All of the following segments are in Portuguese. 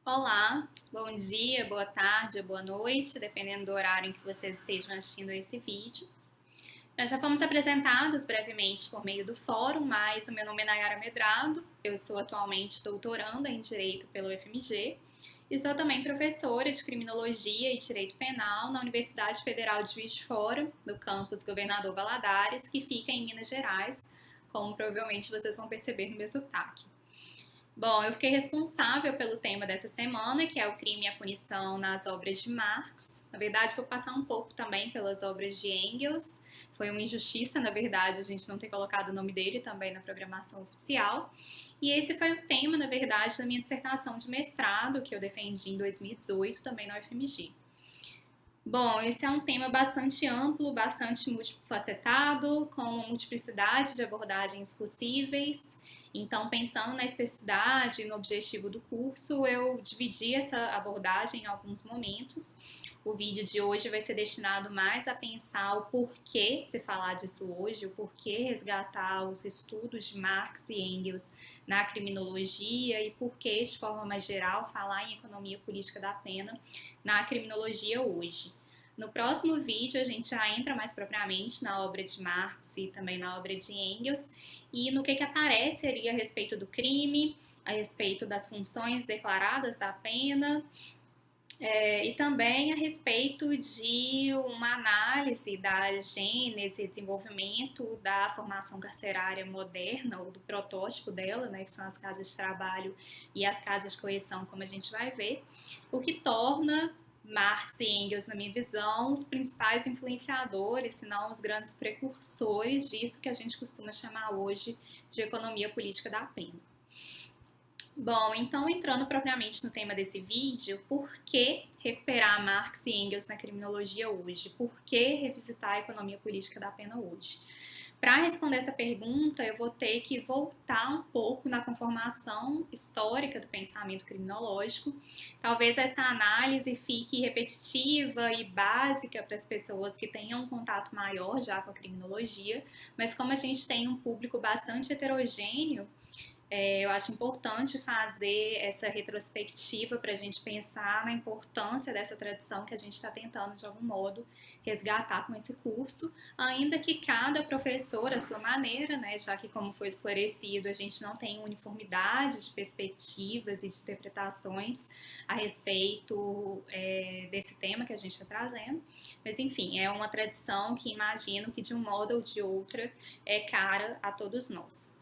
Olá, bom dia, boa tarde, boa noite, dependendo do horário em que vocês estejam assistindo esse vídeo. Nós já fomos apresentados brevemente por meio do fórum, mas o meu nome é Nayara Medrado, eu sou atualmente doutoranda em Direito pelo UFMG e sou também professora de Criminologia e Direito Penal na Universidade Federal de Juiz de Fora, no campus Governador Valadares, que fica em Minas Gerais, como provavelmente vocês vão perceber no meu sotaque. Bom, eu fiquei responsável pelo tema dessa semana, que é o crime e a punição nas obras de Marx. Na verdade, vou passar um pouco também pelas obras de Engels. Foi uma injustiça, na verdade, a gente não ter colocado o nome dele também na programação oficial. E esse foi o tema, na verdade, da minha dissertação de mestrado, que eu defendi em 2018, também na UFMG. Bom, esse é um tema bastante amplo, bastante multifacetado, com uma multiplicidade de abordagens possíveis. Então, pensando na especificidade e no objetivo do curso, eu dividi essa abordagem em alguns momentos. O vídeo de hoje vai ser destinado mais a pensar o porquê se falar disso hoje, o porquê resgatar os estudos de Marx e Engels na criminologia e porquê, de forma mais geral, falar em economia política da pena na criminologia hoje. No próximo vídeo, a gente já entra mais propriamente na obra de Marx e também na obra de Engels e no que aparece ali a respeito do crime, a respeito das funções declaradas da pena e também a respeito de uma análise da gênese e desenvolvimento da formação carcerária moderna, ou do protótipo dela, né, que são as casas de trabalho e as casas de correção, como a gente vai ver, o que torna Marx e Engels, na minha visão, os principais influenciadores, se não os grandes precursores disso que a gente costuma chamar hoje de economia política da pena. Bom, então entrando propriamente no tema desse vídeo, por que recuperar Marx e Engels na criminologia hoje? Por que revisitar a economia política da pena hoje? Para responder essa pergunta, eu vou ter que voltar um pouco na conformação histórica do pensamento criminológico. Talvez essa análise fique repetitiva e básica para as pessoas que tenham um contato maior já com a criminologia, mas como a gente tem um público bastante heterogêneo, eu acho importante fazer essa retrospectiva para a gente pensar na importância dessa tradição que a gente está tentando, de algum modo, resgatar com esse curso, ainda que cada professor, à sua maneira, né, já que, como foi esclarecido, a gente não tem uniformidade de perspectivas e de interpretações a respeito desse tema que a gente está trazendo, mas, enfim, é uma tradição que imagino que, de um modo ou de outra, é cara a todos nós.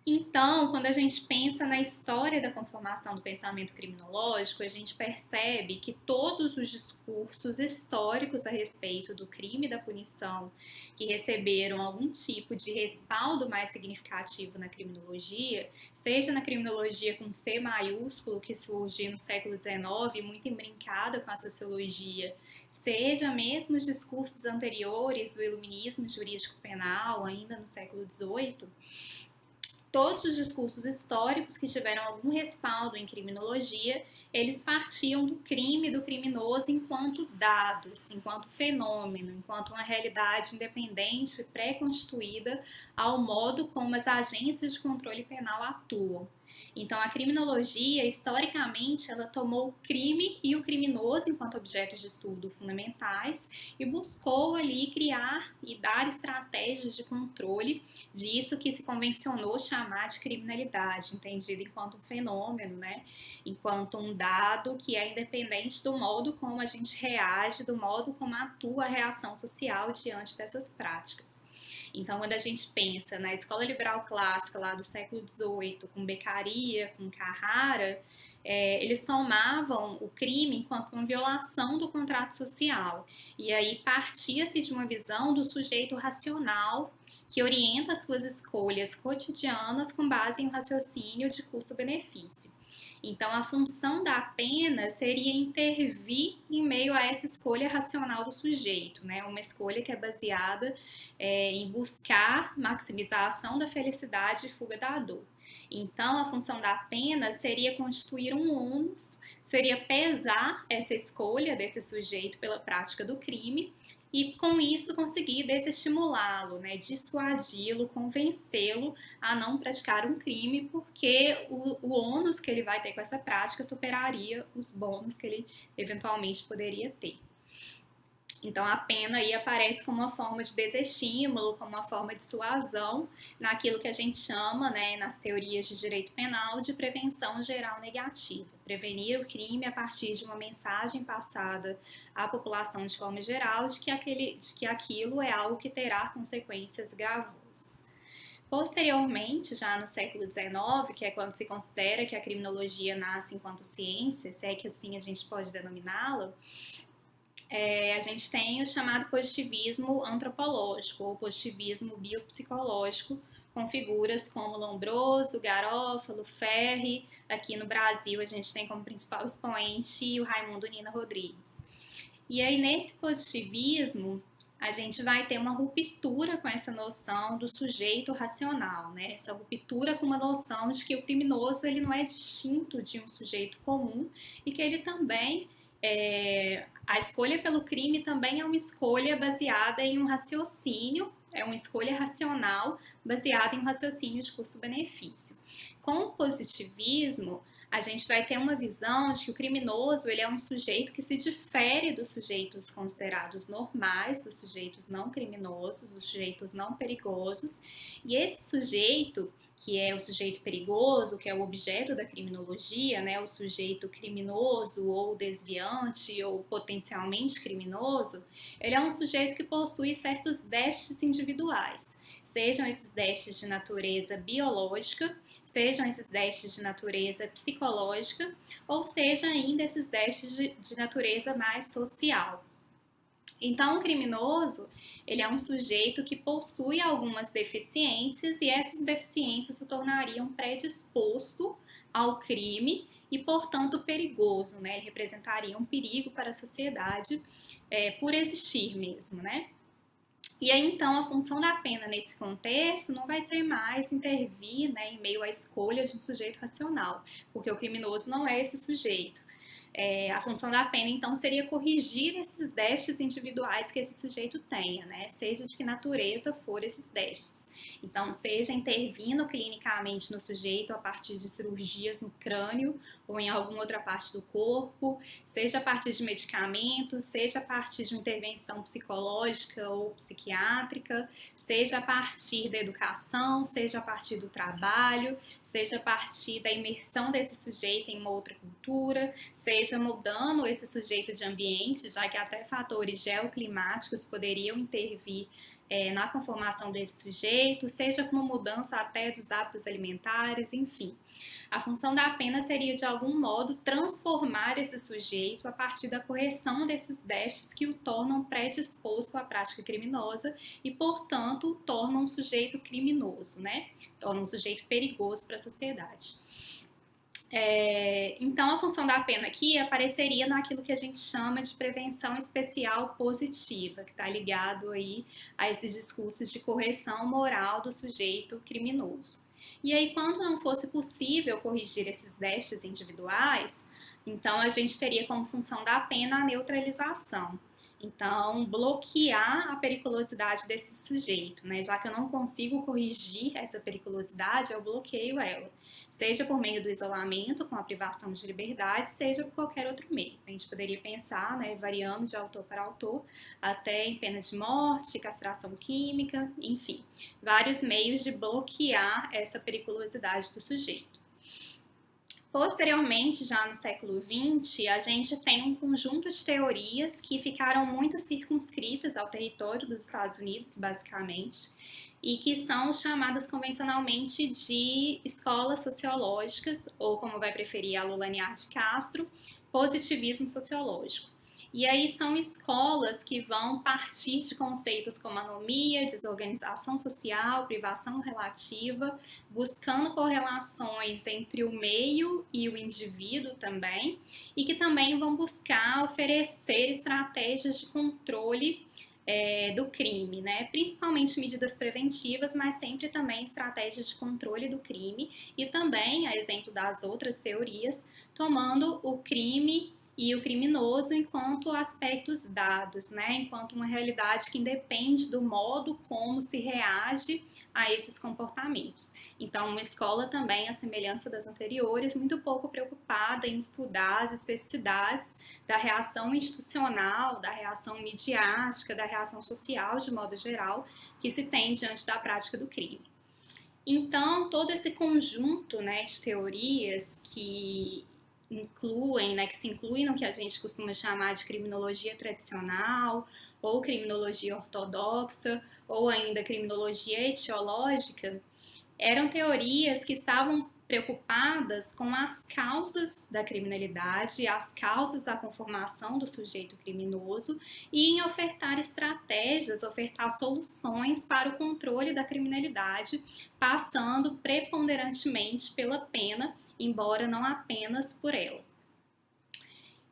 Então, quando a gente pensa na história da conformação do pensamento criminológico, a gente percebe que todos os discursos históricos a respeito do crime e da punição que receberam algum tipo de respaldo mais significativo na criminologia, seja na criminologia com C maiúsculo, que surge no século XIX, muito embrincada com a sociologia, seja mesmo os discursos anteriores do iluminismo jurídico penal, ainda no século XVIII, todos os discursos históricos que tiveram algum respaldo em criminologia, eles partiam do crime, do criminoso enquanto dados, enquanto fenômeno, enquanto uma realidade independente, pré-constituída ao modo como as agências de controle penal atuam. Então, a criminologia, historicamente, ela tomou o crime e o criminoso enquanto objetos de estudo fundamentais e buscou ali criar e dar estratégias de controle disso que se convencionou chamar de criminalidade, entendido enquanto um fenômeno, né? Enquanto um dado que é independente do modo como a gente reage, do modo como atua a reação social diante dessas práticas. Então, quando a gente pensa na escola liberal clássica lá do século XVIII, com Beccaria, com Carrara, eles tomavam o crime enquanto uma violação do contrato social. E aí partia-se de uma visão do sujeito racional que orienta suas escolhas cotidianas com base em um raciocínio de custo-benefício. Então, a função da pena seria intervir em meio a essa escolha racional do sujeito, né? Uma escolha que é baseada em buscar maximizar a ação da felicidade e fuga da dor. Então, a função da pena seria constituir um ônus, seria pesar essa escolha desse sujeito pela prática do crime e com isso conseguir desestimulá-lo, né, dissuadi-lo, convencê-lo a não praticar um crime, porque o ônus que ele vai ter com essa prática superaria os bônus que ele eventualmente poderia ter. Então, a pena aí aparece como uma forma de desestímulo, como uma forma de dissuasão, naquilo que a gente chama, né, nas teorias de direito penal, de prevenção geral negativa. Prevenir o crime a partir de uma mensagem passada à população de forma geral de que aquilo é algo que terá consequências gravosas. Posteriormente, já no século XIX, que é quando se considera que a criminologia nasce enquanto ciência, se é que assim a gente pode denominá-la, a gente tem o chamado positivismo antropológico ou positivismo biopsicológico, com figuras como Lombroso, Garófalo, Ferri. Aqui no Brasil, a gente tem como principal expoente o Raimundo Nina Rodrigues. E aí, nesse positivismo, a gente vai ter uma ruptura com essa noção do sujeito racional, né? Essa ruptura com uma noção de que o criminoso ele não é distinto de um sujeito comum e que ele também a escolha pelo crime também é uma escolha baseada em um raciocínio, é uma escolha racional baseada em um raciocínio de custo-benefício. Com o positivismo, a gente vai ter uma visão de que o criminoso ele é um sujeito que se difere dos sujeitos considerados normais, dos sujeitos não criminosos, dos sujeitos não perigosos, e esse sujeito que é o sujeito perigoso, que é o objeto da criminologia, né, o sujeito criminoso ou desviante ou potencialmente criminoso, ele é um sujeito que possui certos déficits individuais, sejam esses déficits de natureza biológica, sejam esses déficits de natureza psicológica, ou seja ainda esses déficits de natureza mais social. Então, o criminoso, ele é um sujeito que possui algumas deficiências e essas deficiências o tornariam predisposto ao crime e, portanto, perigoso, né? Ele representaria um perigo para a sociedade por existir mesmo, né? E aí, então, a função da pena nesse contexto não vai ser mais intervir, né, em meio à escolha de um sujeito racional, porque o criminoso não é esse sujeito. A função da pena, então, seria corrigir esses déficits individuais que esse sujeito tenha, né? Seja de que natureza for esses déficits. Então, seja intervindo clinicamente no sujeito a partir de cirurgias no crânio ou em alguma outra parte do corpo, seja a partir de medicamentos, seja a partir de uma intervenção psicológica ou psiquiátrica, seja a partir da educação, seja a partir do trabalho, seja a partir da imersão desse sujeito em uma outra cultura, seja mudando esse sujeito de ambiente, já que até fatores geoclimáticos poderiam intervir na conformação desse sujeito, seja com uma mudança até dos hábitos alimentares, enfim. A função da pena seria, de algum modo, transformar esse sujeito a partir da correção desses déficits que o tornam predisposto à prática criminosa e, portanto, o tornam um sujeito criminoso, né? Torna um sujeito perigoso para a sociedade. Então, a função da pena aqui apareceria naquilo que a gente chama de prevenção especial positiva, que está ligado aí a esses discursos de correção moral do sujeito criminoso. E aí, quando não fosse possível corrigir esses déficits individuais, então a gente teria como função da pena a neutralização. Então, bloquear a periculosidade desse sujeito, né? Já que eu não consigo corrigir essa periculosidade, eu bloqueio ela. Seja por meio do isolamento, com a privação de liberdade, seja por qualquer outro meio. A gente poderia pensar, né, variando de autor para autor, até em pena de morte, castração química, enfim, vários meios de bloquear essa periculosidade do sujeito. Posteriormente, já no século XX, a gente tem um conjunto de teorias que ficaram muito circunscritas ao território dos Estados Unidos, basicamente, e que são chamadas convencionalmente de escolas sociológicas, ou como vai preferir a Lulaniar de Castro, positivismo sociológico. E aí são escolas que vão partir de conceitos como anomia, desorganização social, privação relativa, buscando correlações entre o meio e o indivíduo também, e que também vão buscar oferecer estratégias de controle do crime, né? Principalmente medidas preventivas, mas sempre também estratégias de controle do crime e também, a exemplo das outras teorias, tomando o crime e o criminoso enquanto aspectos dados, né? Enquanto uma realidade que independe do modo como se reage a esses comportamentos. Então, uma escola também, à semelhança das anteriores, muito pouco preocupada em estudar as especificidades da reação institucional, da reação midiática, da reação social, de modo geral, que se tem diante da prática do crime. Então, todo esse conjunto, né, de teorias que incluem, né, que se incluem no que a gente costuma chamar de criminologia tradicional, ou criminologia ortodoxa, ou ainda criminologia etiológica, eram teorias que estavam preocupadas com as causas da criminalidade, as causas da conformação do sujeito criminoso e em ofertar estratégias, ofertar soluções para o controle da criminalidade, passando preponderantemente pela pena, embora não apenas por ela.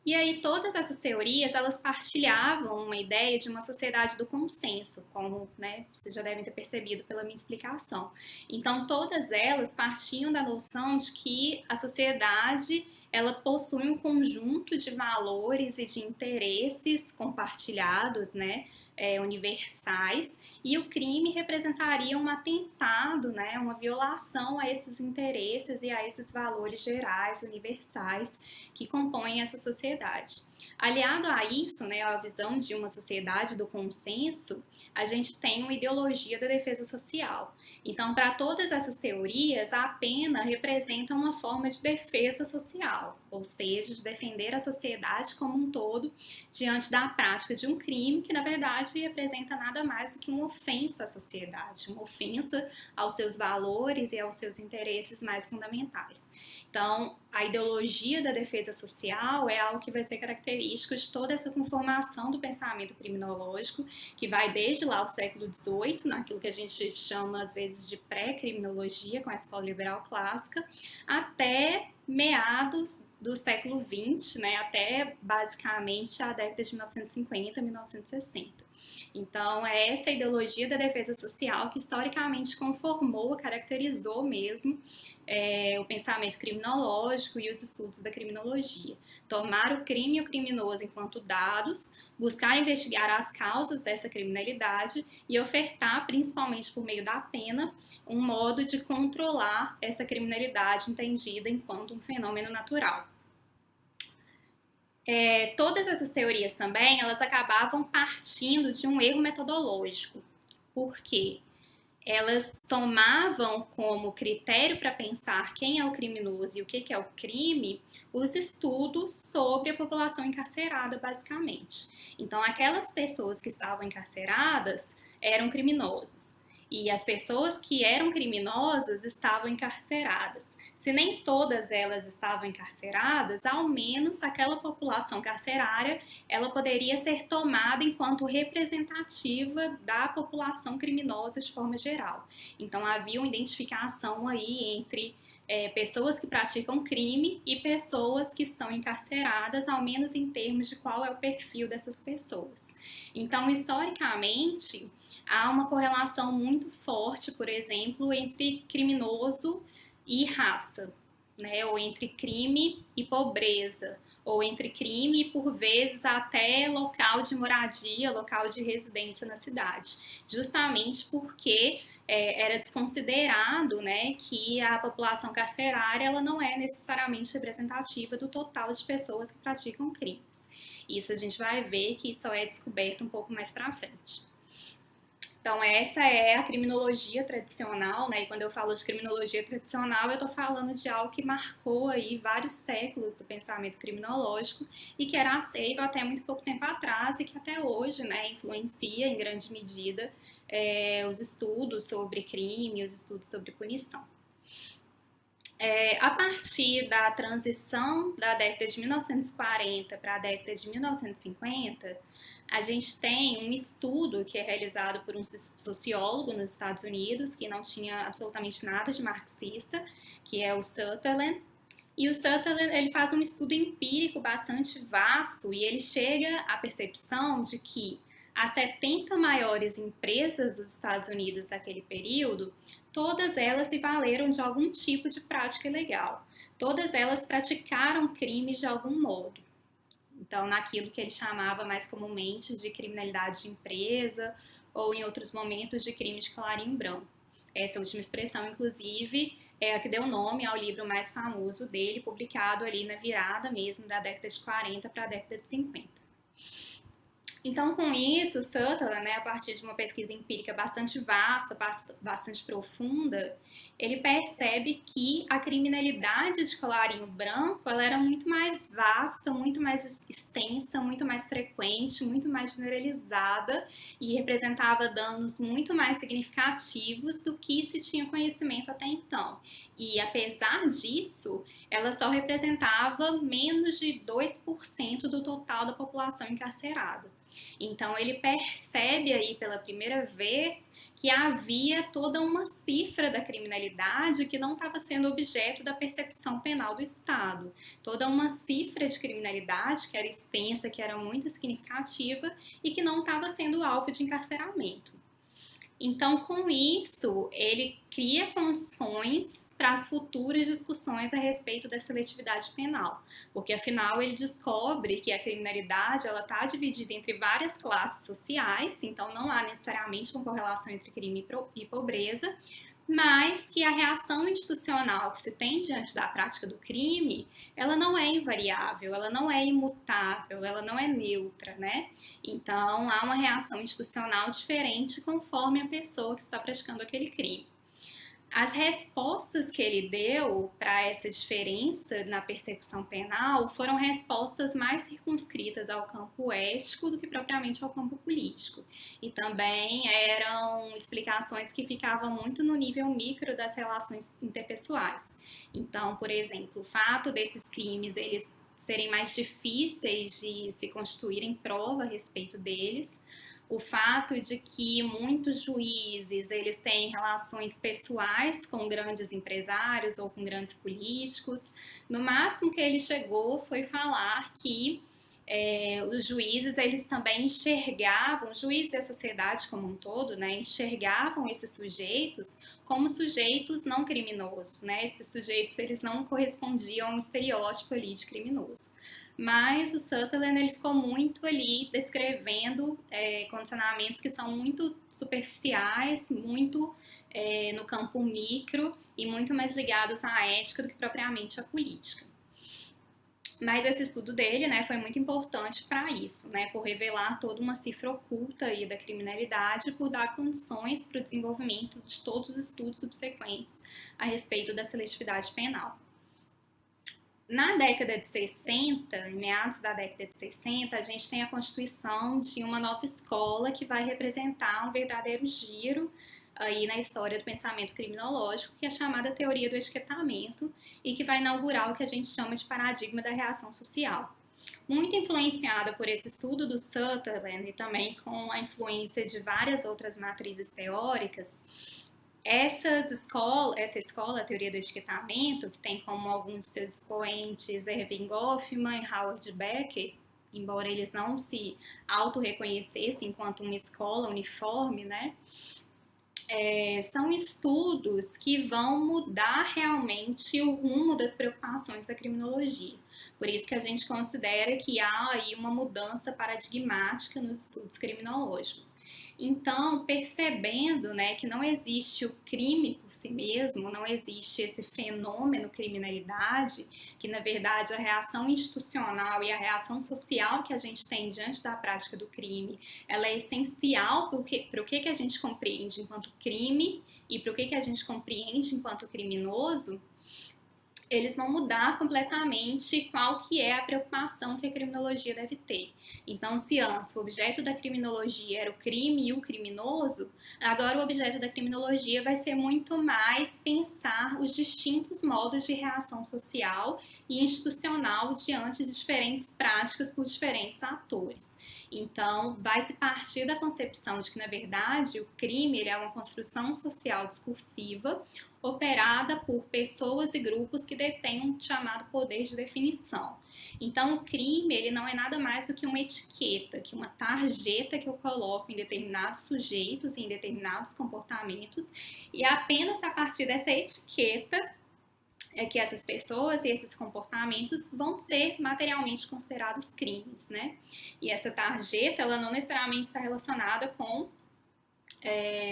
E aí todas essas teorias, elas partilhavam uma ideia de uma sociedade do consenso, como, né, vocês já devem ter percebido pela minha explicação. Então todas elas partiam da noção de que a sociedade, ela possui um conjunto de valores e de interesses compartilhados, né, universais, e o crime representaria um atentado, né, uma violação a esses interesses e a esses valores gerais, universais, que compõem essa sociedade. Aliado a isso, né, a visão de uma sociedade do consenso, a gente tem uma ideologia da defesa social. Então, para todas essas teorias, a pena representa uma forma de defesa social, ou seja, de defender a sociedade como um todo diante da prática de um crime que, na verdade, representa nada mais do que uma ofensa à sociedade, uma ofensa aos seus valores e aos seus interesses mais fundamentais. Então, a ideologia da defesa social é algo que vai ser característico de toda essa conformação do pensamento criminológico, que vai desde lá o século XVIII, naquilo que a gente chama às vezes de pré-criminologia, com a escola liberal clássica, até meados do século XX, né, até basicamente a década de 1950, 1960. Então, é essa ideologia da defesa social que historicamente conformou, caracterizou mesmo o pensamento criminológico e os estudos da criminologia. Tomar o crime e o criminoso enquanto dados, buscar investigar as causas dessa criminalidade e ofertar, principalmente por meio da pena, um modo de controlar essa criminalidade entendida enquanto um fenômeno natural. Todas essas teorias também, elas acabavam partindo de um erro metodológico. Por quê? Elas tomavam como critério para pensar quem é o criminoso e o que é o crime, os estudos sobre a população encarcerada, basicamente. Então, aquelas pessoas que estavam encarceradas eram criminosas. E as pessoas que eram criminosas estavam encarceradas. Se nem todas elas estavam encarceradas, ao menos aquela população carcerária, ela poderia ser tomada enquanto representativa da população criminosa de forma geral. Então havia uma identificação aí entre pessoas que praticam crime e pessoas que estão encarceradas, ao menos em termos de qual é o perfil dessas pessoas. Então, historicamente, há uma correlação muito forte, por exemplo, entre criminoso e raça, né? Ou entre crime e pobreza, ou entre crime e, por vezes, até local de moradia, local de residência na cidade, justamente porque era desconsiderado, né, que a população carcerária ela não é necessariamente representativa do total de pessoas que praticam crimes. Isso a gente vai ver que só é descoberto um pouco mais para frente. Então, essa é a criminologia tradicional, né? E quando eu falo de criminologia tradicional, eu estou falando de algo que marcou aí vários séculos do pensamento criminológico e que era aceito até muito pouco tempo atrás e que até hoje, né, influencia em grande medida os estudos sobre crime, os estudos sobre punição. A partir da transição da década de 1940 para a década de 1950, a gente tem um estudo que é realizado por um sociólogo nos Estados Unidos, que não tinha absolutamente nada de marxista, que é o Sutherland. E o Sutherland, ele faz um estudo empírico bastante vasto e ele chega à percepção de que as 70 maiores empresas dos Estados Unidos daquele período, todas elas se valeram de algum tipo de prática ilegal. Todas elas praticaram crimes de algum modo. Então, naquilo que ele chamava mais comumente de criminalidade de empresa ou em outros momentos de crime de colarinho branco. Essa última expressão, inclusive, é a que deu nome ao livro mais famoso dele, publicado ali na virada mesmo da década de 40 para a década de 50. Então, com isso, Sutherland, a partir de uma pesquisa empírica bastante vasta, bastante profunda, ele percebe que a criminalidade de colarinho branco ela era muito mais vasta, muito mais extensa, muito mais frequente, muito mais generalizada e representava danos muito mais significativos do que se tinha conhecimento até então. E, apesar disso, ela só representava menos de 2% do total da população encarcerada. Então ele percebe aí pela primeira vez que havia toda uma cifra da criminalidade que não estava sendo objeto da persecução penal do Estado. Toda uma cifra de criminalidade que era extensa, que era muito significativa e que não estava sendo alvo de encarceramento. Então, com isso, ele cria condições para as futuras discussões a respeito da seletividade penal, porque afinal ele descobre que a criminalidade ela está dividida entre várias classes sociais, então não há necessariamente uma correlação entre crime e pobreza, mas que a reação institucional que se tem diante da prática do crime, ela não é invariável, ela não é imutável, ela não é neutra, né? Então, há uma reação institucional diferente conforme a pessoa que está praticando aquele crime. As respostas que ele deu para essa diferença na persecução penal foram respostas mais circunscritas ao campo ético do que propriamente ao campo político. E também eram explicações que ficavam muito no nível micro das relações interpessoais. Então, por exemplo, o fato desses crimes eles serem mais difíceis de se constituírem prova a respeito deles, o fato de que muitos juízes eles têm relações pessoais com grandes empresários ou com grandes políticos. No máximo que ele chegou foi falar que os juízes eles também enxergavam, os juízes e a sociedade como um todo, né, enxergavam esses sujeitos como sujeitos não criminosos, né? Esses sujeitos eles não correspondiam a um estereótipo ali de criminoso. Mas o Sutherland ele ficou muito ali descrevendo condicionamentos que são muito superficiais, muito no campo micro e muito mais ligados à ética do que propriamente à política. Mas esse estudo dele, né, foi muito importante para isso, né, por revelar toda uma cifra oculta aí da criminalidade, por dar condições para o desenvolvimento de todos os estudos subsequentes a respeito da seletividade penal. Na década de 60, em meados da década de 60, a gente tem a constituição de uma nova escola que vai representar um verdadeiro giro aí na história do pensamento criminológico, que é a chamada teoria do etiquetamento e que vai inaugurar o que a gente chama de paradigma da reação social. Muito influenciada por esse estudo do Sutherland e também com a influência de várias outras matrizes teóricas, essa escola, a teoria do etiquetamento, que tem como alguns de seus expoentes Erving Goffman e Howard Becker, embora eles não se auto-reconhecessem enquanto uma escola uniforme, né? São estudos que vão mudar realmente o rumo das preocupações da criminologia. Por isso que a gente considera que há aí uma mudança paradigmática nos estudos criminológicos. Então, percebendo, né, que não existe o crime por si mesmo, não existe esse fenômeno criminalidade, que na verdade a reação institucional e a reação social que a gente tem diante da prática do crime, ela é essencial para o que a gente compreende enquanto crime e para o que a gente compreende enquanto criminoso, eles vão mudar completamente qual que é a preocupação que a criminologia deve ter. Então, se antes o objeto da criminologia era o crime e o criminoso, agora o objeto da criminologia vai ser muito mais pensar os distintos modos de reação social e institucional diante de diferentes práticas por diferentes atores. Então, vai se partir da concepção de que, na verdade, o crime ele é uma construção social discursiva operada por pessoas e grupos que detêm um chamado poder de definição. Então, o crime ele não é nada mais do que uma etiqueta, que uma tarjeta que eu coloco em determinados sujeitos, em determinados comportamentos, e apenas a partir dessa etiqueta é que essas pessoas e esses comportamentos vão ser materialmente considerados crimes, né? E essa tarjeta, ela não necessariamente está relacionada com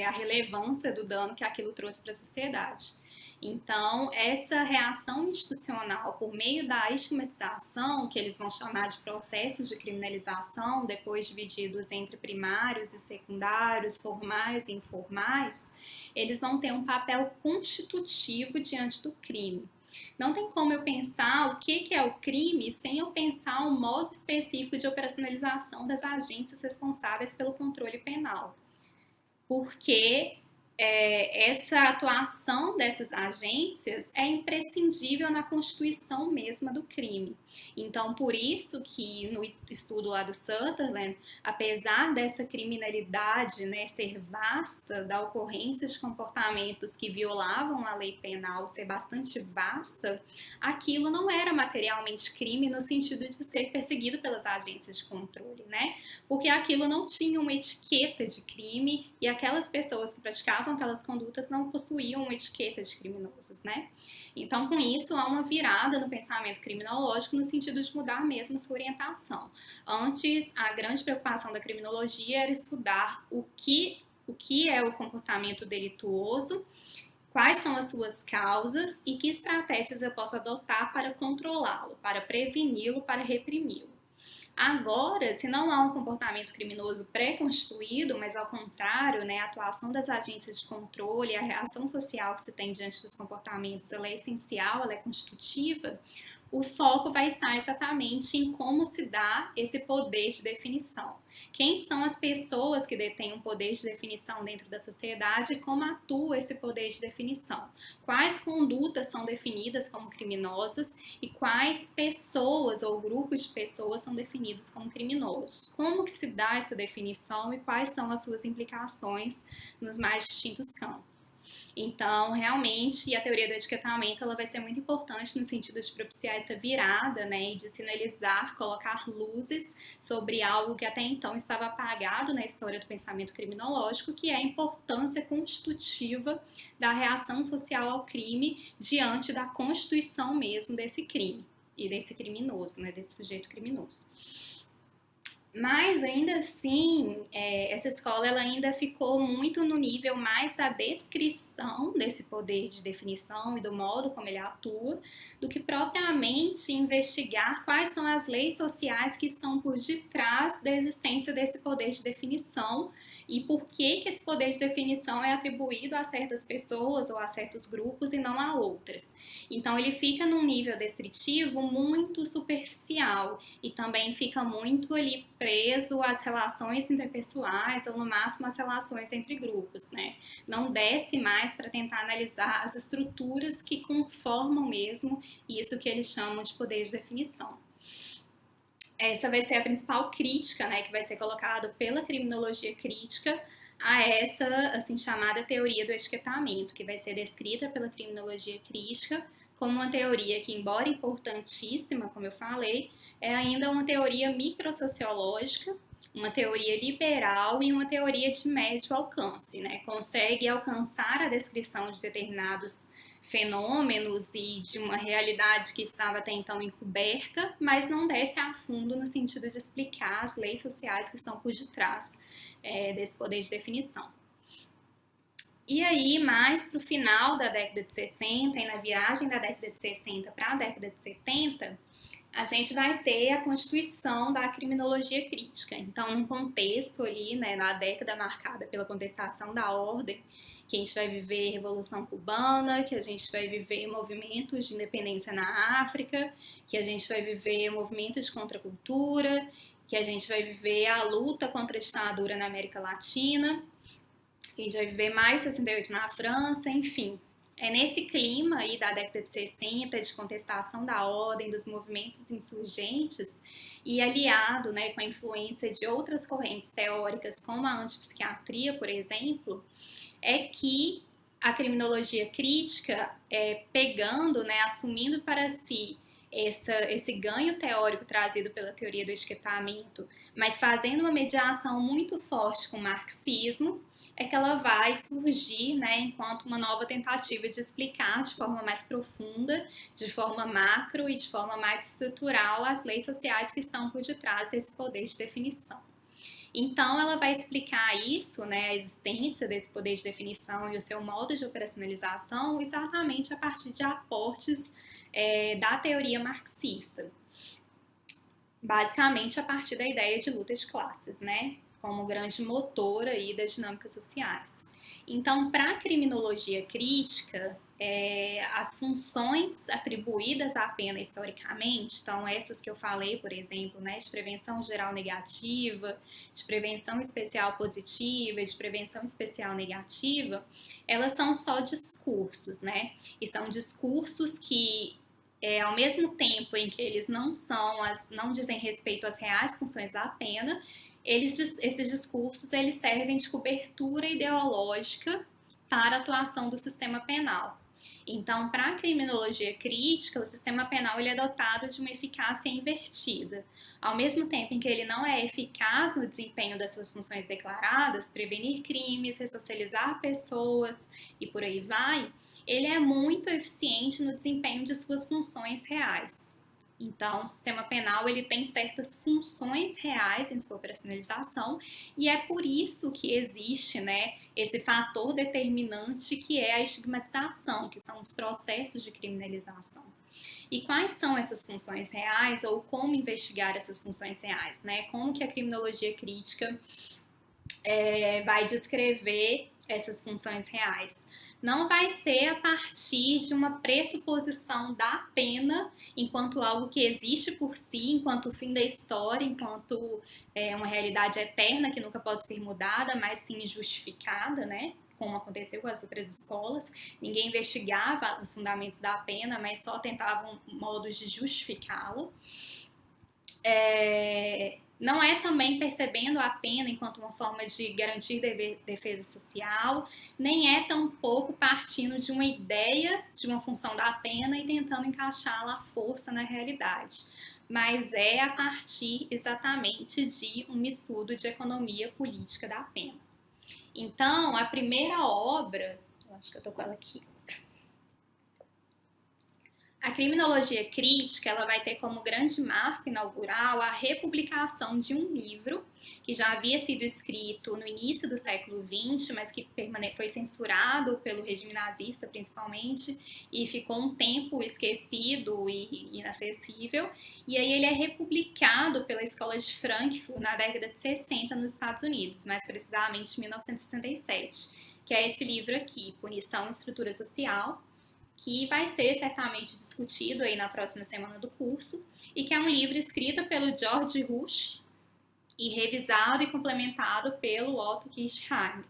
a relevância do dano que aquilo trouxe para a sociedade. Então, essa reação institucional por meio da estigmatização, que eles vão chamar de processos de criminalização, depois divididos entre primários e secundários, formais e informais, eles vão ter um papel constitutivo diante do crime. Não tem como eu pensar o que é o crime sem eu pensar um modo específico de operacionalização das agências responsáveis pelo controle penal. Porque essa atuação dessas agências é imprescindível na constituição mesma do crime. Então, por isso que no estudo lá do Sutherland, apesar dessa criminalidade, né, ser vasta, da ocorrência de comportamentos que violavam a lei penal ser bastante vasta, aquilo não era materialmente crime no sentido de ser perseguido pelas agências de controle, né? Porque aquilo não tinha uma etiqueta de crime e aquelas pessoas que praticavam aquelas condutas não possuíam uma etiqueta de criminosos, né? Então, com isso, há uma virada no pensamento criminológico no sentido de mudar mesmo sua orientação. Antes, a grande preocupação da criminologia era estudar o que é o comportamento delituoso, quais são as suas causas e que estratégias eu posso adotar para controlá-lo, para preveni-lo, para reprimi-lo. Agora, se não há um comportamento criminoso pré-constituído, mas ao contrário, né, a atuação das agências de controle, a reação social que se tem diante dos comportamentos, ela é essencial, ela é constitutiva, o foco vai estar exatamente em como se dá esse poder de definição. Quem são as pessoas que detêm um poder de definição dentro da sociedade e como atua esse poder de definição? Quais condutas são definidas como criminosas e quais pessoas ou grupos de pessoas são definidos como criminosos? Como que se dá essa definição e quais são as suas implicações nos mais distintos campos? Então, realmente, a teoria do etiquetamento ela vai ser muito importante no sentido de propiciar essa virada, né, e de sinalizar, colocar luzes sobre algo que até então estava apagado na história do pensamento criminológico, que é a importância constitutiva da reação social ao crime diante da constituição mesmo desse crime e desse criminoso, né, desse sujeito criminoso. Mas ainda assim, essa escola ela ainda ficou muito no nível mais da descrição desse poder de definição e do modo como ele atua, do que propriamente investigar quais são as leis sociais que estão por detrás da existência desse poder de definição e por que esse poder de definição é atribuído a certas pessoas ou a certos grupos e não a outras. Então ele fica num nível descritivo muito superficial e também fica muito ali preso às relações interpessoais ou no máximo às relações entre grupos, né? Não desce mais para tentar analisar as estruturas que conformam mesmo isso que eles chamam de poder de definição. Essa vai ser a principal crítica, né, que vai ser colocada pela criminologia crítica a essa assim chamada teoria do etiquetamento, que vai ser descrita pela criminologia crítica como uma teoria que, embora importantíssima, como eu falei, é ainda uma teoria microsociológica, uma teoria liberal e uma teoria de médio alcance, né? Consegue alcançar a descrição de determinados fenômenos e de uma realidade que estava até então encoberta, mas não desce a fundo no sentido de explicar as leis sociais que estão por detrás desse poder de definição. E aí, mais para o final da década de 60 e na viragem da década de 60 para a década de 70, a gente vai ter a constituição da criminologia crítica. Então, num contexto ali, né, na década marcada pela contestação da ordem, que a gente vai viver a Revolução Cubana, que a gente vai viver movimentos de independência na África, que a gente vai viver movimentos de contracultura, que a gente vai viver a luta contra a ditadura na América Latina, que a gente vai viver mais 68 na França, enfim. É nesse clima aí da década de 60, de contestação da ordem, dos movimentos insurgentes, e aliado, né, com a influência de outras correntes teóricas, como a antipsiquiatria, por exemplo, é que a criminologia crítica, pegando, né, assumindo para si esse ganho teórico trazido pela teoria do etiquetamento, mas fazendo uma mediação muito forte com o marxismo, é que ela vai surgir, né, enquanto uma nova tentativa de explicar de forma mais profunda, de forma macro e de forma mais estrutural as leis sociais que estão por detrás desse poder de definição. Então, ela vai explicar isso, né, a existência desse poder de definição e o seu modo de operacionalização exatamente a partir de aportes da teoria marxista. Basicamente a partir da ideia de luta de classes, né, como grande motor aí das dinâmicas sociais. Então, para a criminologia crítica, as funções atribuídas à pena historicamente, então essas que eu falei, por exemplo, né, de prevenção geral negativa, de prevenção especial positiva, de prevenção especial negativa, elas são só discursos, né? E são discursos que ao mesmo tempo em que eles não dizem respeito às reais funções da pena, esses discursos eles servem de cobertura ideológica para a atuação do sistema penal. Então, para a criminologia crítica, o sistema penal ele é dotado de uma eficácia invertida. Ao mesmo tempo em que ele não é eficaz no desempenho das suas funções declaradas, prevenir crimes, ressocializar pessoas e por aí vai, ele é muito eficiente no desempenho de suas funções reais. Então, o sistema penal ele tem certas funções reais em sua operacionalização e é por isso que existe, né, esse fator determinante que é a estigmatização, que são os processos de criminalização. E quais são essas funções reais ou como investigar essas funções reais, né? Como que a criminologia crítica vai descrever essas funções reais? Não vai ser a partir de uma pressuposição da pena enquanto algo que existe por si, enquanto fim da história, enquanto uma realidade eterna que nunca pode ser mudada, mas sim justificada, né? Como aconteceu com as outras escolas. Ninguém investigava os fundamentos da pena, mas só tentavam modos de justificá-lo. Não é também percebendo a pena enquanto uma forma de garantir defesa social, nem é tampouco partindo de uma ideia de uma função da pena e tentando encaixá-la à força na realidade, mas é a partir exatamente de um estudo de economia política da pena. Então, a primeira obra, eu acho que eu tô com ela aqui, a criminologia crítica ela vai ter como grande marco inaugural a republicação de um livro que já havia sido escrito no início do século XX, mas que foi censurado pelo regime nazista principalmente e ficou um tempo esquecido e inacessível. E aí ele é republicado pela Escola de Frankfurt na década de 60 nos Estados Unidos, mais precisamente em 1967, que é esse livro aqui, Punição e Estrutura Social, que vai ser certamente discutido aí na próxima semana do curso, e que é um livro escrito pelo George Rush e revisado e complementado pelo Otto Kirchheim.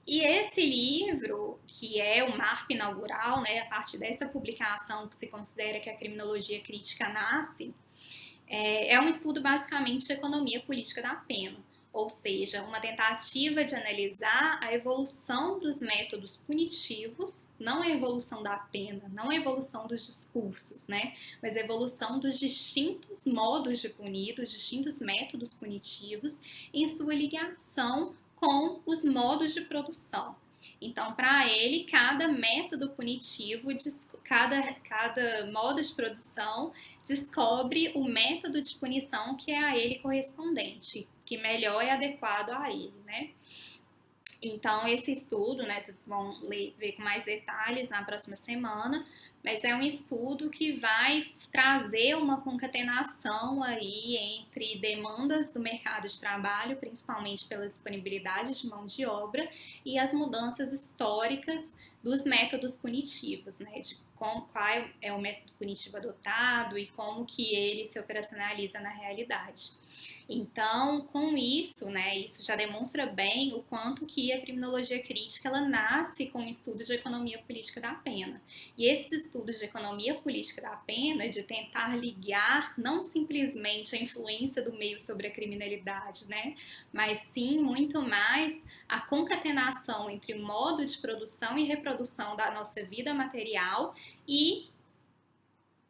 E esse livro, que é o marco inaugural, né, a partir dessa publicação que se considera que a criminologia crítica nasce, é um estudo basicamente de economia política da pena, ou seja, uma tentativa de analisar a evolução dos métodos punitivos, não a evolução da pena, não a evolução dos discursos, né? Mas a evolução dos distintos modos de punir, dos distintos métodos punitivos em sua ligação com os modos de produção. Então, para ele, cada método punitivo, cada modo de produção descobre o método de punição que é a ele correspondente, que melhor é adequado a ele, né? Então, esse estudo, né, vocês vão ver com mais detalhes na próxima semana, mas é um estudo que vai trazer uma concatenação aí entre demandas do mercado de trabalho, principalmente pela disponibilidade de mão de obra, e as mudanças históricas dos métodos punitivos, né, de qual é o método punitivo adotado e como que ele se operacionaliza na realidade. Então, com isso, né, isso já demonstra bem o quanto que a criminologia crítica ela nasce com o estudo de economia política da pena. E esses estudos de economia política da pena, de tentar ligar não simplesmente a influência do meio sobre a criminalidade, né, mas sim muito mais a concatenação entre o modo de produção e reprodução da nossa vida material e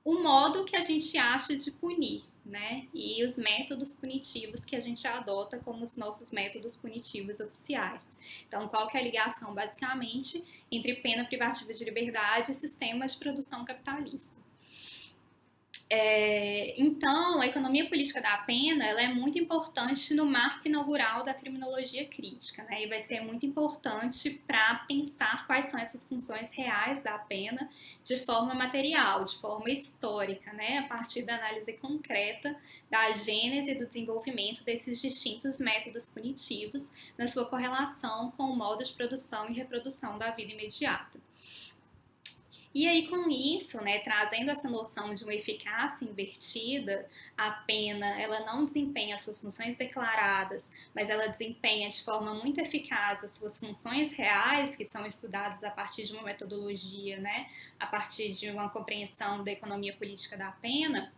o modo que a gente acha de punir, né? E os métodos punitivos que a gente adota como os nossos métodos punitivos oficiais. Então, qual que é a ligação, basicamente, entre pena privativa de liberdade e sistema de produção capitalista? Então, a economia política da pena ela é muito importante no marco inaugural da criminologia crítica, né? E vai ser muito importante para pensar quais são essas funções reais da pena de forma material, de forma histórica, né? A partir da análise concreta da gênese e do desenvolvimento desses distintos métodos punitivos na sua correlação com o modo de produção e reprodução da vida imediata. E aí, com isso, né, trazendo essa noção de uma eficácia invertida, a pena ela não desempenha as suas funções declaradas, mas ela desempenha de forma muito eficaz as suas funções reais, que são estudadas a partir de uma metodologia, né, a partir de uma compreensão da economia política da pena.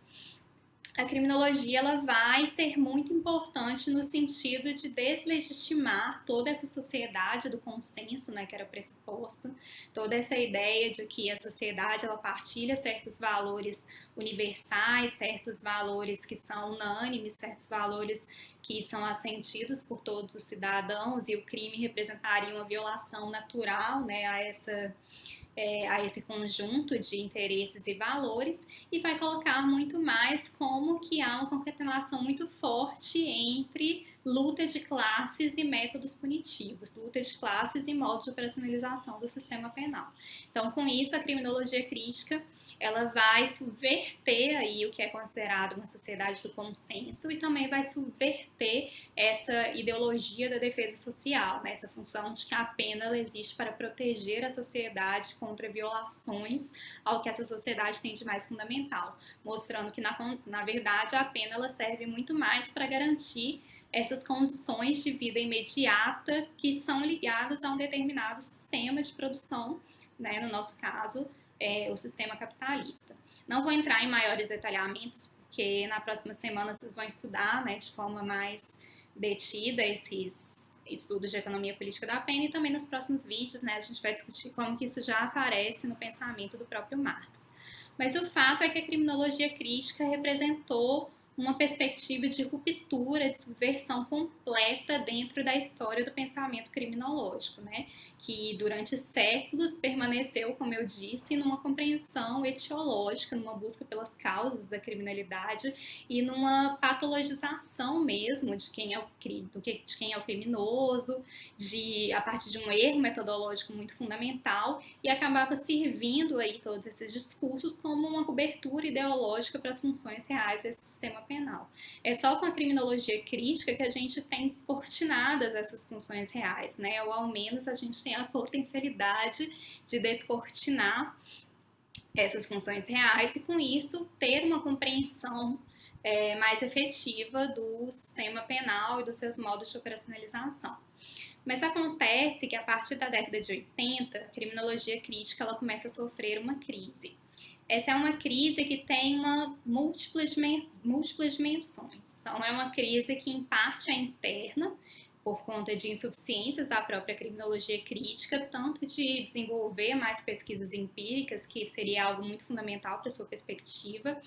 A criminologia ela vai ser muito importante no sentido de deslegitimar toda essa sociedade do consenso, né, que era pressuposto, toda essa ideia de que a sociedade ela partilha certos valores universais, certos valores que são unânimes, certos valores que são assentidos por todos os cidadãos, e o crime representaria uma violação natural, né, a esse conjunto de interesses e valores, e vai colocar muito mais como que há uma concatenação muito forte entre luta de classes e métodos punitivos, luta de classes e modos de operacionalização do sistema penal. Então, com isso, a criminologia crítica ela vai subverter aí o que é considerado uma sociedade do consenso e também vai subverter essa ideologia da defesa social, né? Essa função de que a pena ela existe para proteger a sociedade contra violações ao que essa sociedade tem de mais fundamental, mostrando que, na verdade, a pena ela serve muito mais para garantir essas condições de vida imediata que são ligadas a um determinado sistema de produção, né? No nosso caso, o sistema capitalista. Não vou entrar em maiores detalhamentos, porque na próxima semana vocês vão estudar, né, de forma mais detida esses estudos de economia política da pena, e também nos próximos vídeos, né, a gente vai discutir como que isso já aparece no pensamento do próprio Marx. Mas o fato é que a criminologia crítica representou uma perspectiva de ruptura, de subversão completa dentro da história do pensamento criminológico, né? Que durante séculos permaneceu, como eu disse, numa compreensão etiológica, numa busca pelas causas da criminalidade e numa patologização mesmo de quem é o criminoso, a partir de um erro metodológico muito fundamental, e acabava servindo aí todos esses discursos como uma cobertura ideológica para as funções reais desse sistema penal. É só com a criminologia crítica que a gente tem descortinadas essas funções reais, né? Ou ao menos a gente tem a potencialidade de descortinar essas funções reais e com isso ter uma compreensão mais efetiva do sistema penal e dos seus modos de operacionalização. Mas acontece que a partir da década de 80, a criminologia crítica ela começa a sofrer uma crise. Essa é uma crise que tem múltiplas dimensões. Então, é uma crise que, em parte, é interna, por conta de insuficiências da própria criminologia crítica, tanto de desenvolver mais pesquisas empíricas, que seria algo muito fundamental para a sua perspectiva,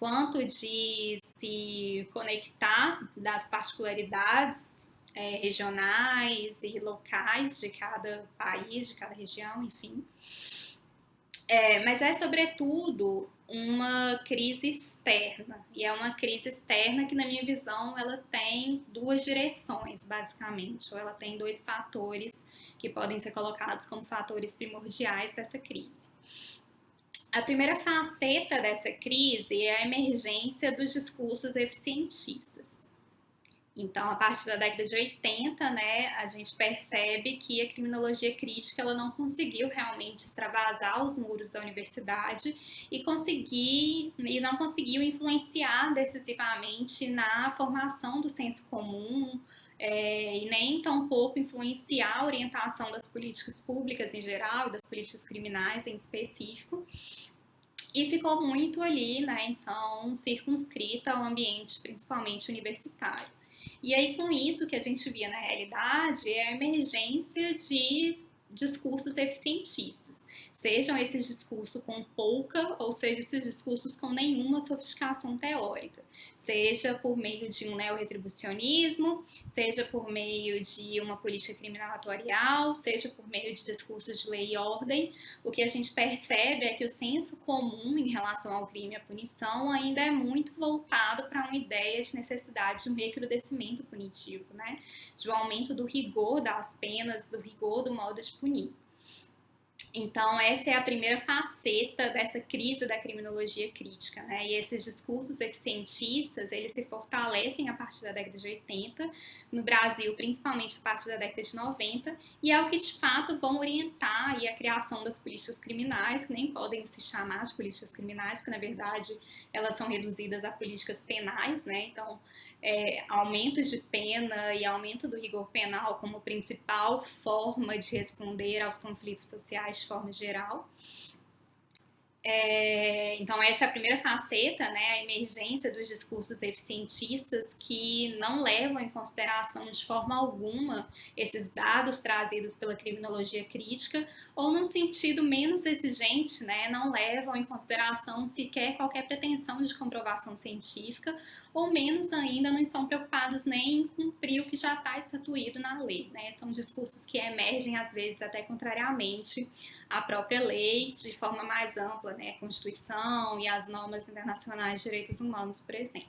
quanto de se conectar das particularidades regionais e locais de cada país, de cada região, enfim. Mas é, sobretudo, uma crise externa. E é uma crise externa que, na minha visão, ela tem duas direções, basicamente. Ou ela tem dois fatores que podem ser colocados como fatores primordiais dessa crise. A primeira faceta dessa crise é a emergência dos discursos eficientistas. Então, a partir da década de 80, né, a gente percebe que a criminologia crítica ela não conseguiu realmente extravasar os muros da universidade e não conseguiu influenciar decisivamente na formação do senso comum, e nem tampouco influenciar a orientação das políticas públicas em geral e das políticas criminais em específico. E ficou muito ali, né, então, circunscrita ao ambiente principalmente universitário. E aí, com isso, o que a gente via na realidade é a emergência de discursos eficientistas, Sejam esses discursos com pouca, ou seja, esses discursos com nenhuma sofisticação teórica, seja por meio de um neorretribucionismo, seja por meio de uma política criminatorial, seja por meio de discursos de lei e ordem. O que a gente percebe é que o senso comum em relação ao crime e à punição ainda é muito voltado para uma ideia de necessidade de um recrudescimento punitivo, né? De um aumento do rigor das penas, do rigor do modo de punir. Então, essa é a primeira faceta dessa crise da criminologia crítica, né? E esses discursos eficientistas, eles se fortalecem a partir da década de 80, no Brasil, principalmente a partir da década de 90, e é o que, de fato, vão orientar aí a criação das políticas criminais, que nem podem se chamar de políticas criminais, porque, na verdade, elas são reduzidas a políticas penais, né? Então, aumento de pena e aumento do rigor penal como principal forma de responder aos conflitos sociais de forma geral. Então, essa é a primeira faceta, né, a emergência dos discursos eficientistas que não levam em consideração de forma alguma esses dados trazidos pela criminologia crítica, ou num sentido menos exigente, né, não levam em consideração sequer qualquer pretensão de comprovação científica, ou menos ainda não estão preocupados nem em cumprir o que já está estatuído na lei, né? São discursos que emergem às vezes até contrariamente à própria lei, de forma mais ampla, né? A Constituição e as normas internacionais de direitos humanos, por exemplo.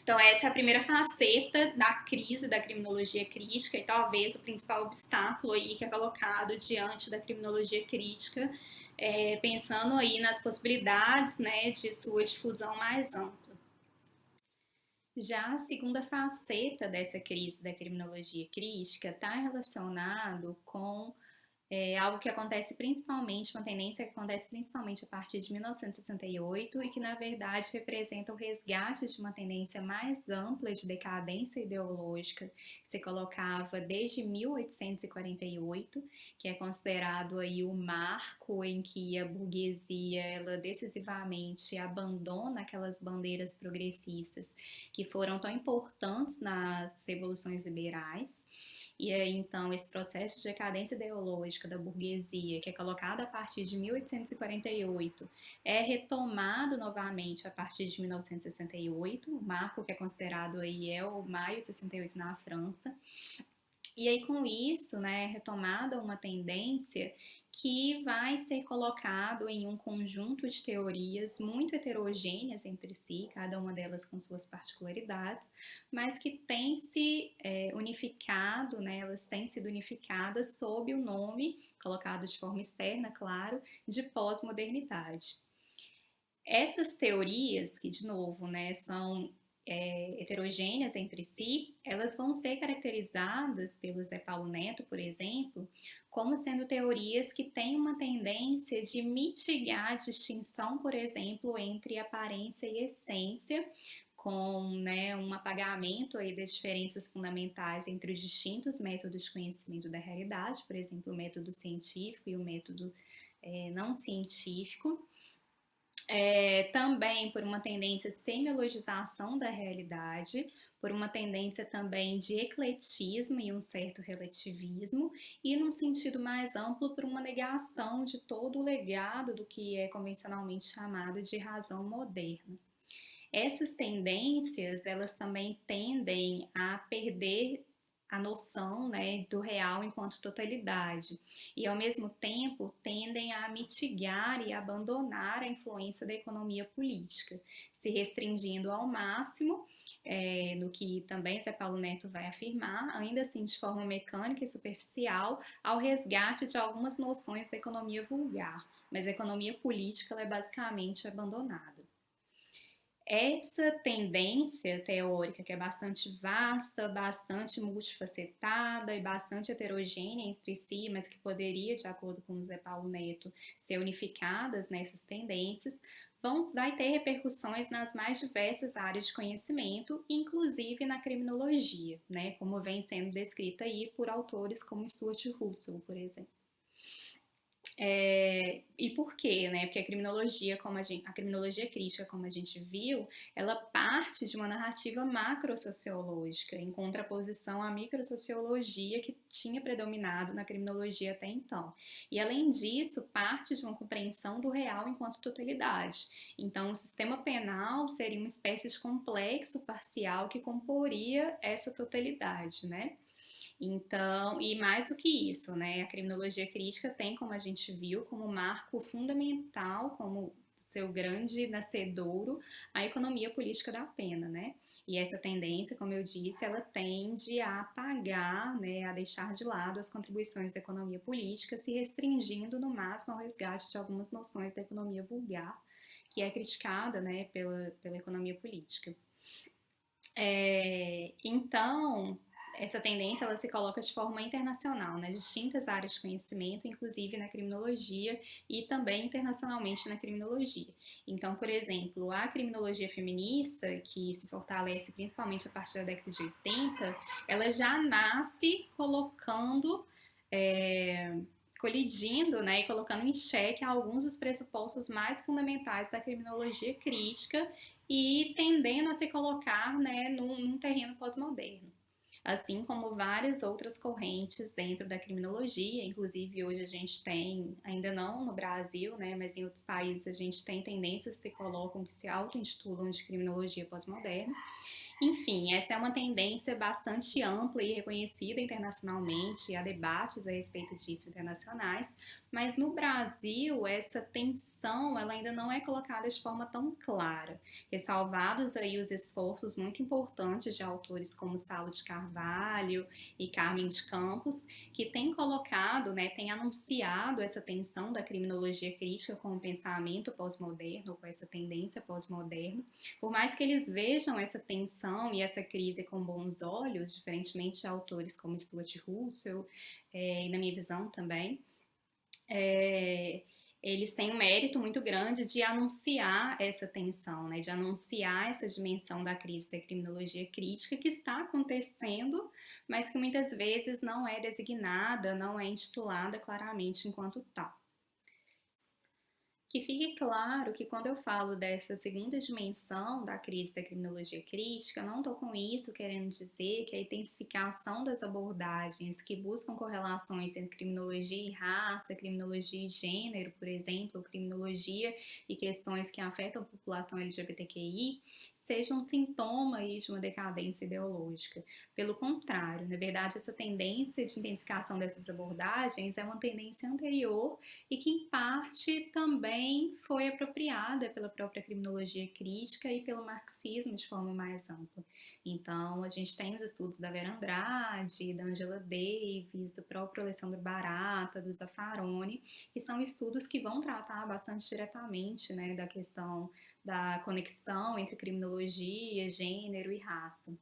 Então, essa é a primeira faceta da crise da criminologia crítica e talvez o principal obstáculo aí que é colocado diante da criminologia crítica, pensando aí nas possibilidades, né, de sua difusão mais ampla. Já a segunda faceta dessa crise da criminologia crítica está relacionado com algo que acontece principalmente, uma tendência que acontece principalmente a partir de 1968 e que, na verdade, representa o resgate de uma tendência mais ampla de decadência ideológica que se colocava desde 1848, que é considerado aí o marco em que a burguesia ela decisivamente abandona aquelas bandeiras progressistas que foram tão importantes nas revoluções liberais. E aí, então, esse processo de decadência ideológica da burguesia, que é colocado a partir de 1848, é retomado novamente a partir de 1968, o marco que é considerado aí é o Maio de 68 na França. E aí, com isso, né, é retomada uma tendência que vai ser colocado em um conjunto de teorias muito heterogêneas entre si, cada uma delas com suas particularidades, mas que tem se unificado, né, elas têm sido unificadas sob o nome, colocado de forma externa, claro, de pós-modernidade. Essas teorias, que de novo, né, são heterogêneas entre si, elas vão ser caracterizadas pelo Zé Paulo Neto, por exemplo, como sendo teorias que têm uma tendência de mitigar a distinção, por exemplo, entre aparência e essência, com, né, um apagamento aí das diferenças fundamentais entre os distintos métodos de conhecimento da realidade, por exemplo, o método científico e o método não científico. Também por uma tendência de semiologização da realidade, por uma tendência também de ecletismo e um certo relativismo, e num sentido mais amplo, por uma negação de todo o legado do que é convencionalmente chamado de razão moderna. Essas tendências, elas também tendem a perder a noção, né, do real enquanto totalidade e, ao mesmo tempo, tendem a mitigar e abandonar a influência da economia política, se restringindo ao máximo, no que também Zé Paulo Neto vai afirmar, ainda assim de forma mecânica e superficial, ao resgate de algumas noções da economia vulgar, mas a economia política ela é basicamente abandonada. Essa tendência teórica, que é bastante vasta, bastante multifacetada e bastante heterogênea entre si, mas que poderia, de acordo com o Zé Paulo Neto, ser unificadas nessas tendências, vai ter repercussões nas mais diversas áreas de conhecimento, inclusive na criminologia, né, como vem sendo descrita aí por autores como Stuart Russell, por exemplo. E por quê, né? Porque a criminologia, a criminologia crítica, como a gente viu, ela parte de uma narrativa macrosociológica, em contraposição à microsociologia que tinha predominado na criminologia até então. E além disso, parte de uma compreensão do real enquanto totalidade. Então, o sistema penal seria uma espécie de complexo parcial que comporia essa totalidade, né? Então, e mais do que isso, né, a criminologia crítica tem, como a gente viu, como marco fundamental, como seu grande nascedouro, a economia política da pena, né? E essa tendência, como eu disse, ela tende a apagar, né, a deixar de lado as contribuições da economia política, se restringindo no máximo ao resgate de algumas noções da economia vulgar, que é criticada, né, pela economia política. Então, essa tendência ela se coloca de forma internacional nas distintas áreas de conhecimento, inclusive na criminologia e também internacionalmente na criminologia. Então, por exemplo, a criminologia feminista, que se fortalece principalmente a partir da década de 80, ela já nasce colocando colidindo, né, e colocando em xeque alguns dos pressupostos mais fundamentais da criminologia crítica e tendendo a se colocar, né, num terreno pós-moderno. Assim como várias outras correntes dentro da criminologia, inclusive hoje a gente tem, ainda não no Brasil, né, mas em outros países a gente tem tendências que se colocam, que se auto-intitulam de criminologia pós-moderna. Enfim, essa é uma tendência bastante ampla e reconhecida internacionalmente, há debates a respeito disso internacionais, mas no Brasil essa tensão ela ainda não é colocada de forma tão clara, ressalvados aí os esforços muito importantes de autores como Saulo de Carvalho e Carmen de Campos, que têm colocado, né, têm anunciado essa tensão da criminologia crítica com o pensamento pós-moderno, com essa tendência pós-moderna, por mais que eles vejam essa tensão e essa crise com bons olhos, diferentemente de autores como Stuart Russell, e na minha visão também, eles têm um mérito muito grande de anunciar essa tensão, né, de anunciar essa dimensão da crise da criminologia crítica que está acontecendo, mas que muitas vezes não é designada, não é intitulada claramente enquanto tal. Que fique claro que quando eu falo dessa segunda dimensão da crise da criminologia crítica, não estou com isso querendo dizer que a intensificação das abordagens que buscam correlações entre criminologia e raça, criminologia e gênero, por exemplo, criminologia e questões que afetam a população LGBTQI, seja um sintoma aí de uma decadência ideológica. Pelo contrário, na verdade, essa tendência de intensificação dessas abordagens é uma tendência anterior e que, em parte, também foi apropriada pela própria criminologia crítica e pelo marxismo de forma mais ampla. Então, a gente tem os estudos da Vera Andrade, da Angela Davis, do próprio Alessandro Barata, do Zaffaroni, que são estudos que vão tratar bastante diretamente, né, da questão da conexão entre criminologia, gênero e raça.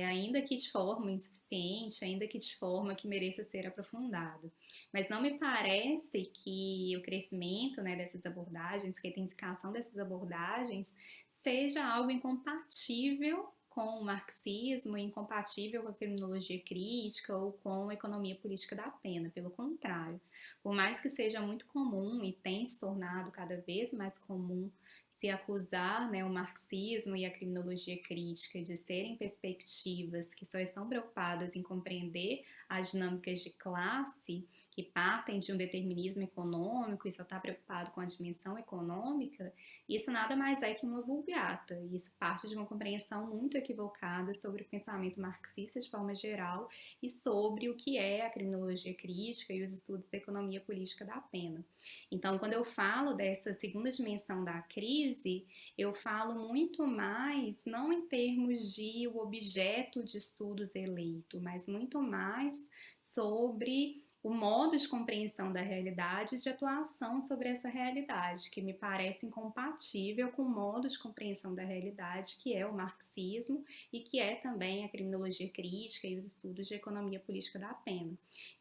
Ainda que de forma insuficiente, ainda que de forma que mereça ser aprofundado. Mas não me parece que o crescimento, né, dessas abordagens, que a intensificação dessas abordagens seja algo incompatível com o marxismo, incompatível com a criminologia crítica ou com a economia política da pena. Pelo contrário, por mais que seja muito comum e tem se tornado cada vez mais comum se acusar, né, o marxismo e a criminologia crítica de serem perspectivas que só estão preocupadas em compreender as dinâmicas de classe, que partem de um determinismo econômico e só está preocupado com a dimensão econômica, isso nada mais é que uma vulgata. Isso parte de uma compreensão muito equivocada sobre o pensamento marxista de forma geral e sobre o que é a criminologia crítica e os estudos da economia política da pena. Então, quando eu falo dessa segunda dimensão da crise, eu falo muito mais, não em termos de o objeto de estudos eleito, mas muito mais sobre o modo de compreensão da realidade e de atuação sobre essa realidade, que me parece incompatível com o modo de compreensão da realidade, que é o marxismo e que é também a criminologia crítica e os estudos de economia política da pena.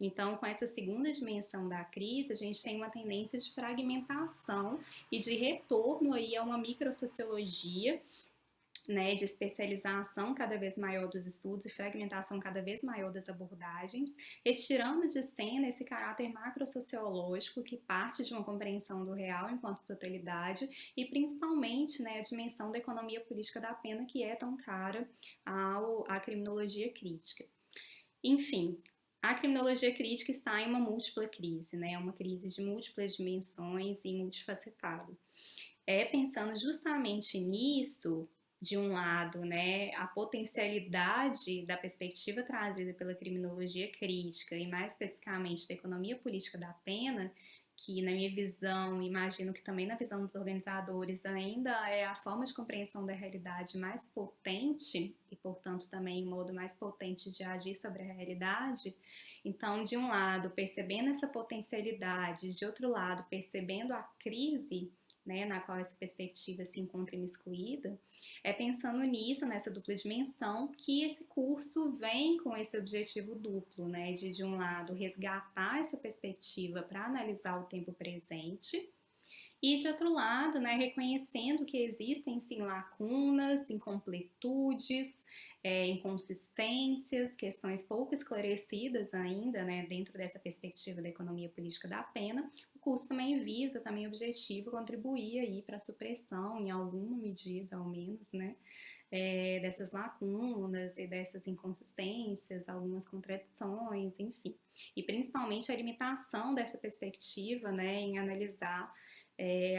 Então, com essa segunda dimensão da crise, a gente tem uma tendência de fragmentação e de retorno aí a uma microsociologia né, de especialização cada vez maior dos estudos e fragmentação cada vez maior das abordagens, retirando de cena esse caráter macrosociológico que parte de uma compreensão do real enquanto totalidade e principalmente, né, a dimensão da economia política da pena que é tão cara à criminologia crítica. Enfim, a criminologia crítica está em uma múltipla crise, né, uma crise de múltiplas dimensões e multifacetada. Pensando justamente nisso, de um lado, né, a potencialidade da perspectiva trazida pela criminologia crítica e mais especificamente da economia política da pena, que na minha visão, imagino que também na visão dos organizadores ainda é a forma de compreensão da realidade mais potente e, portanto, também o modo mais potente de agir sobre a realidade. Então, de um lado, percebendo essa potencialidade, de outro lado, percebendo a crise, né, na qual essa perspectiva se encontra imiscuída, pensando nisso, nessa dupla dimensão, que esse curso vem com esse objetivo duplo, né, de um lado, resgatar essa perspectiva para analisar o tempo presente, e de outro lado, né, reconhecendo que existem sim lacunas, incompletudes, inconsistências, questões pouco esclarecidas ainda, né, dentro dessa perspectiva da economia política da pena, o curso também visa, também objetivo, contribuir aí para a supressão, em alguma medida ao menos, né, dessas lacunas e dessas inconsistências, algumas contradições, enfim. E principalmente a limitação dessa perspectiva, né, em analisar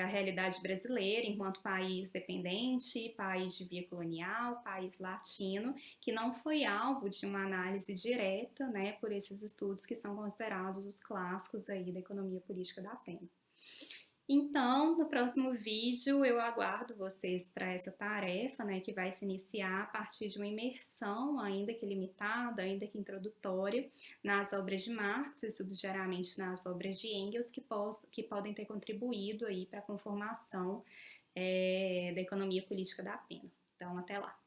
a realidade brasileira enquanto país dependente, país de via colonial, país latino, que não foi alvo de uma análise direta, né, por esses estudos que são considerados os clássicos aí da economia política da pena. Então, no próximo vídeo eu aguardo vocês para essa tarefa, né, que vai se iniciar a partir de uma imersão, ainda que limitada, ainda que introdutória, nas obras de Marx e subsidiariamente nas obras de Engels, que podem ter contribuído aí para a conformação da economia política da pena. Então, até lá.